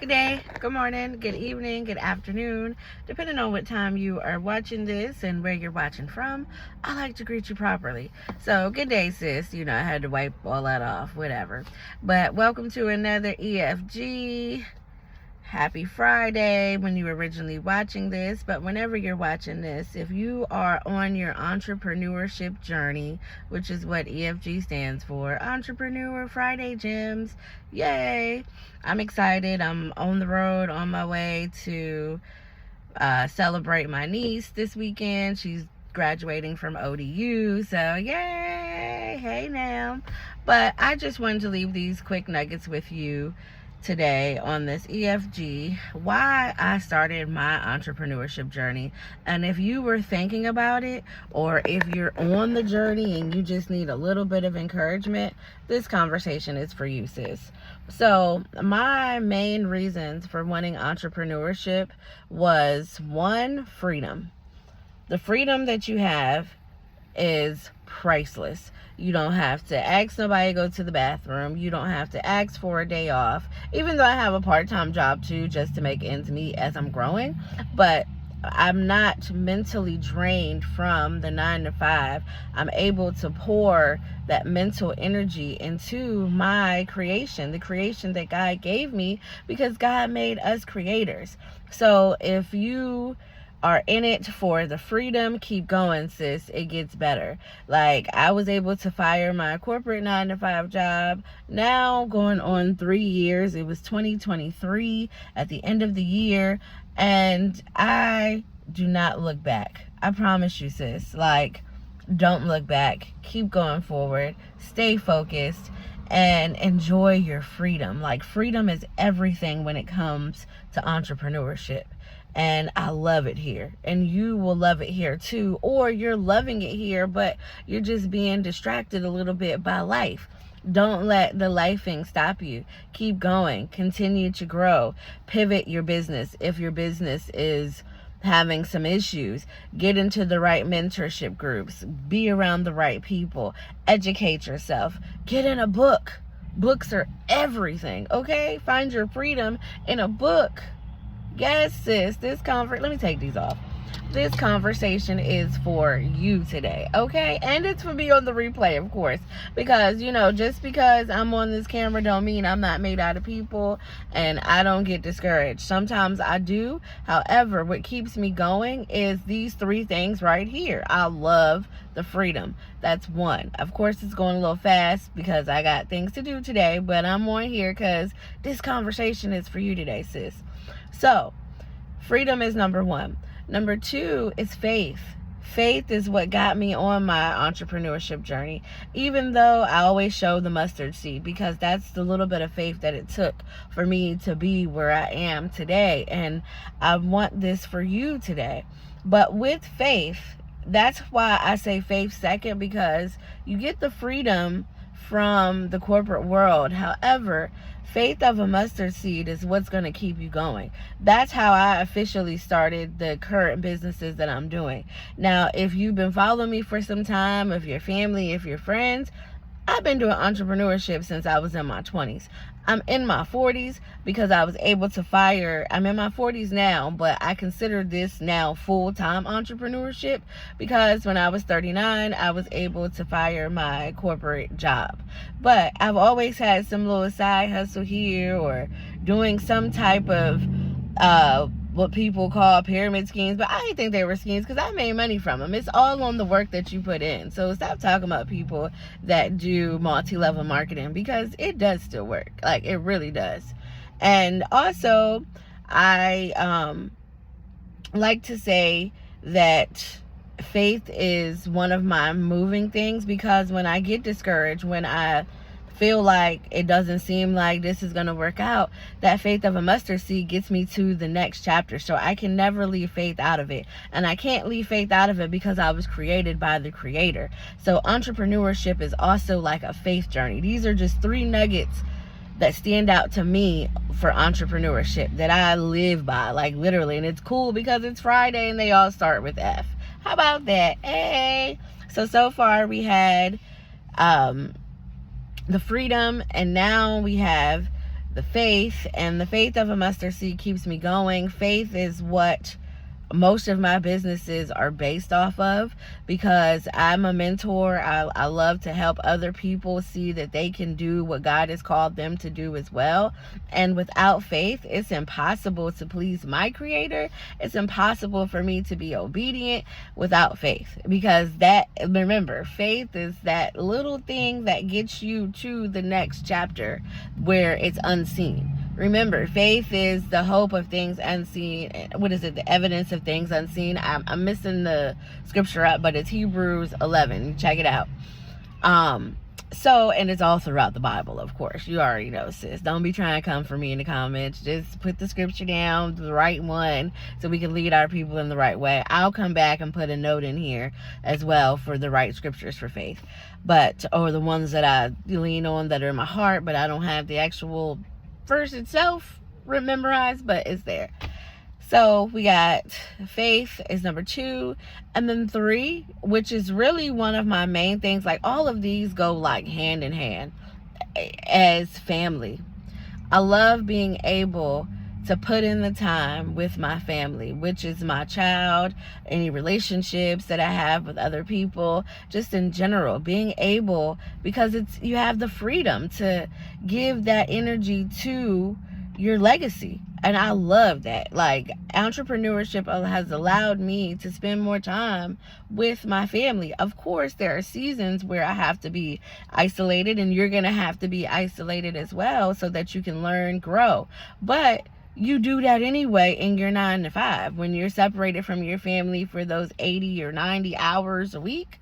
Good day, good morning, good evening, good afternoon, depending on what time you are watching this and where you're watching from. I like to greet you properly. So, good day, sis. You know, I had to wipe all that off, whatever. But welcome to another E.F.G. Happy Friday when you were originally watching this, but whenever you're watching this, if you are on your entrepreneurship journey, which is what E.F.G stands for, Entrepreneur Friday Gems, yay! I'm excited. I'm on the road on my way to celebrate my niece this weekend. She's graduating from ODU, so yay! Hey now. But I just wanted to leave these quick nuggets with you today on this E.F.G, why I started my entrepreneurship journey. And if you were thinking about it, or if you're on the journey and you just need a little bit of encouragement, this conversation is for you, sis. So my main reasons for wanting entrepreneurship was, one, freedom. The freedom that you have is priceless. You don't have to ask nobody to go to the bathroom. You don't have to ask for a day off. Even though I have a part-time job too, just to make ends meet as I'm growing. But I'm not mentally drained from the 9 to 5. I'm able to pour that mental energy into my creation, the creation that God gave me, because God made us creators. So if you are in it for the freedom, keep going, sis. It gets better. Like, I was able to fire my corporate 9 to 5 job, now going on 3 years. It was 2023 at the end of the year, and I do not look back. I promise you, sis. Like, don't look back. Keep going forward. Stay focused and enjoy your freedom. Like, freedom is everything when it comes to entrepreneurship. And I love it here, and you will love it here too, or you're loving it here but you're just being distracted a little bit by life. Don't let the life thing stop you. Keep going. Continue to grow. Pivot your business. If your business is having some issues, get into the right mentorship groups, be around the right people, educate yourself, get in a book. Books are everything, okay? Find your freedom in a book. Yes, sis, let me take these off. This conversation is for you today, okay? And it's for me on the replay, of course, because, you know, just because I'm on this camera don't mean I'm not made out of people and I don't get discouraged. Sometimes I do. However, what keeps me going is these 3 things right here. I love the freedom. That's one. Of course, it's going a little fast because I got things to do today, but I'm on here because this conversation is for you today, sis. So, freedom is number 1. Number 2 is faith. Faith is what got me on my entrepreneurship journey, even though I always show the mustard seed, because that's the little bit of faith that it took for me to be where I am today. And I want this for you today. But with faith, that's why I say faith second, because you get the freedom from the corporate world. However, faith of a mustard seed is what's going to keep you going. That's how I officially started the current businesses that I'm doing. Now, if you've been following me for some time, if your family, if your friends, I've been doing entrepreneurship since I was in my 20s. I'm in my 40s because I was able to I'm in my 40s now, but I consider this now full-time entrepreneurship because when I was 39, I was able to fire my corporate job. But I've always had some little side hustle here, or doing some type of what people call pyramid schemes, but I didn't think they were schemes because I made money from them. It's all on the work that you put in. So stop talking about people that do multi-level marketing, because it does still work. Like, it really does. And also, I like to say that faith is one of my moving things, because when I get discouraged, when I feel like it doesn't seem like this is going to work out, that faith of a mustard seed gets me to the next chapter. So I can never leave faith out of it. And I can't leave faith out of it because I was created by the Creator. So entrepreneurship is also like a faith journey. These are just 3 nuggets that stand out to me for entrepreneurship that I live by, like literally. And it's cool because it's Friday and they all start with F. How about that? Hey. So far we had the freedom, and now we have the faith, and the faith of a mustard seed keeps me going. Faith is what most of my businesses are based off of, because I'm a mentor. I love to help other people see that they can do what God has called them to do as well. And without faith, it's impossible to please my creator. It's impossible for me to be obedient without faith, because remember, faith is that little thing that gets you to the next chapter where it's unseen. Remember, faith is the hope of things unseen. What is it? The evidence of things unseen. I'm missing the scripture up, but it's Hebrews 11. Check it out. And it's all throughout the Bible, of course. You already know, sis. Don't be trying to come for me in the comments. Just put the scripture down, the right one, so we can lead our people in the right way. I'll come back and put a note in here as well for the right scriptures for faith. Or the ones that I lean on that are in my heart, but I don't have the actual verse itself memorized, but it's there. So we got faith is number 2, and then 3, which is really one of my main things. Like, all of these go like hand in hand as family. I love being able to put in the time with my family, which is my child, any relationships that I have with other people, just in general, being able, because you have the freedom to give that energy to your legacy. And I love that. Like, entrepreneurship has allowed me to spend more time with my family. Of course, there are seasons where I have to be isolated, and you're going to have to be isolated as well, so that you can learn, grow. But you do that anyway in your 9 to 5 when you're separated from your family for those 80 or 90 hours a week.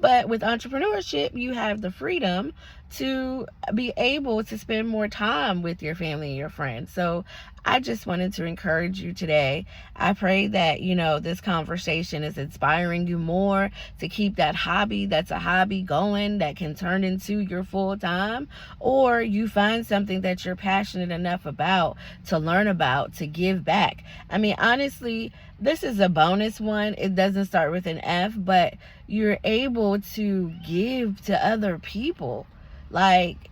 But with entrepreneurship, you have the freedom to be able to spend more time with your family and your friends. So I just wanted to encourage you today. I pray that, this conversation is inspiring you more to keep that hobby that's a hobby going, that can turn into your full time, or you find something that you're passionate enough about to learn about, to give back. I mean, honestly, this is a bonus one. It doesn't start with an F, but you're able to give to other people, like,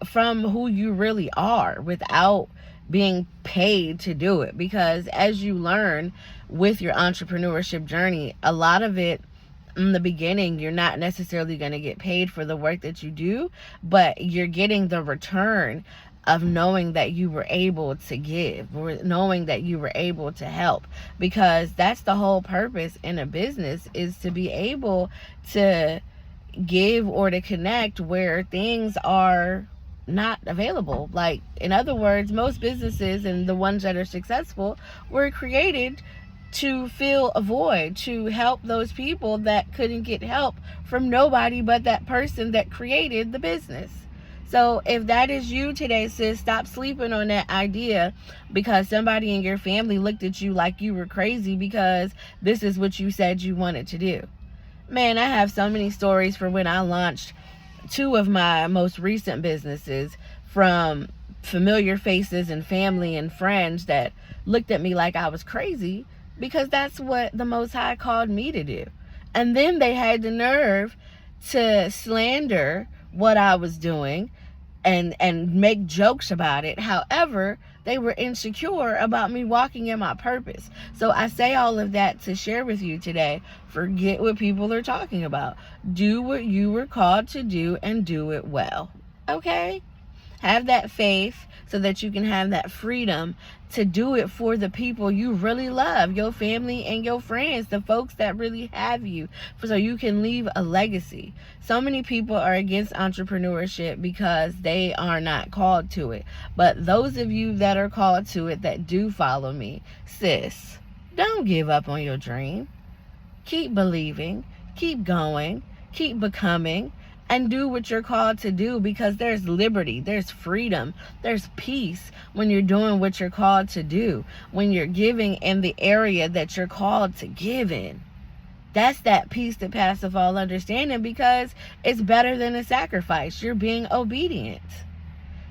from who you really are, without being paid to do it. Because as you learn with your entrepreneurship journey, a lot of it in the beginning, you're not necessarily going to get paid for the work that you do, but you're getting the return of knowing that you were able to give, or knowing that you were able to help. Because that's the whole purpose in a business, is to be able to give or to connect where things are not available. Like, in other words, most businesses, and the ones that are successful, were created to fill a void, to help those people that couldn't get help from nobody but that person that created the business. So if that is you today, sis, stop sleeping on that idea because somebody in your family looked at you like you were crazy because this is what you said you wanted to do. Man, I have so many stories for when I launched 2 of my most recent businesses, from familiar faces and family and friends that looked at me like I was crazy, because that's what the Most High called me to do. And then they had the nerve to slander what I was doing and make jokes about it. However, they were insecure about me walking in my purpose. So I say all of that to share with you today. Forget what people are talking about. Do what you were called to do, and do it well. Okay? Have that faith so that you can have that freedom to do it for the people you really love, your family and your friends, the folks that really have you, so you can leave a legacy. So many people are against entrepreneurship because they are not called to it. But those of you that are called to it, that do follow me, sis, don't give up on your dream. Keep believing, keep going, keep becoming, and do what you're called to do, because there's liberty, there's freedom, there's peace when you're doing what you're called to do, when you're giving in the area that you're called to give in. That's that peace that passeth all understanding, because it's better than a sacrifice. You're being obedient.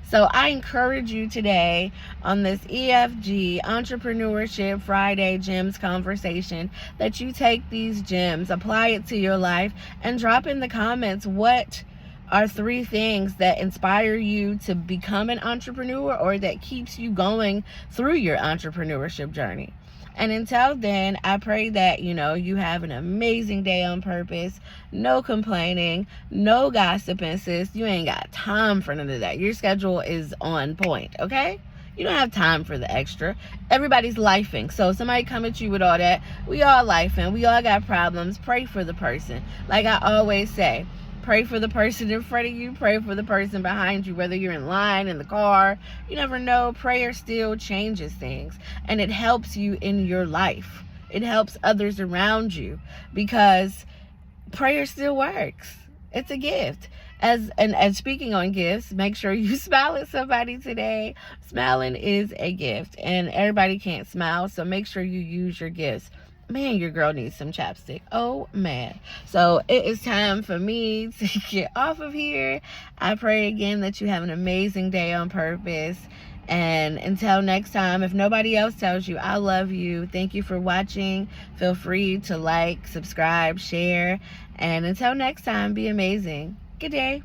So I encourage you today on this E.F.G Entrepreneurship Friday Gems conversation that you take these gems, apply it to your life, and drop in the comments what are 3 things that inspire you to become an entrepreneur or that keeps you going through your entrepreneurship journey. And until then, I pray that, you have an amazing day on purpose. No complaining, no gossiping, sis. You ain't got time for none of that. Your schedule is on point, okay? You don't have time for the extra. Everybody's lifing. So somebody come at you with all that. We all lifing. We all got problems. Pray for the person. Like I always say, pray for the person in front of you. Pray for the person behind you, whether you're in line, in the car. You never know. Prayer still changes things. And it helps you in your life. It helps others around you because prayer still works. It's a gift. And speaking on gifts, make sure you smile at somebody today. Smiling is a gift, and everybody can't smile, so make sure you use your gifts. Man, your girl needs some chapstick. Oh, man. So it is time for me to get off of here. I pray again that you have an amazing day on purpose. And until next time, if nobody else tells you I love you, thank you for watching. Feel free to like, subscribe, share. And until next time, be amazing. Good day.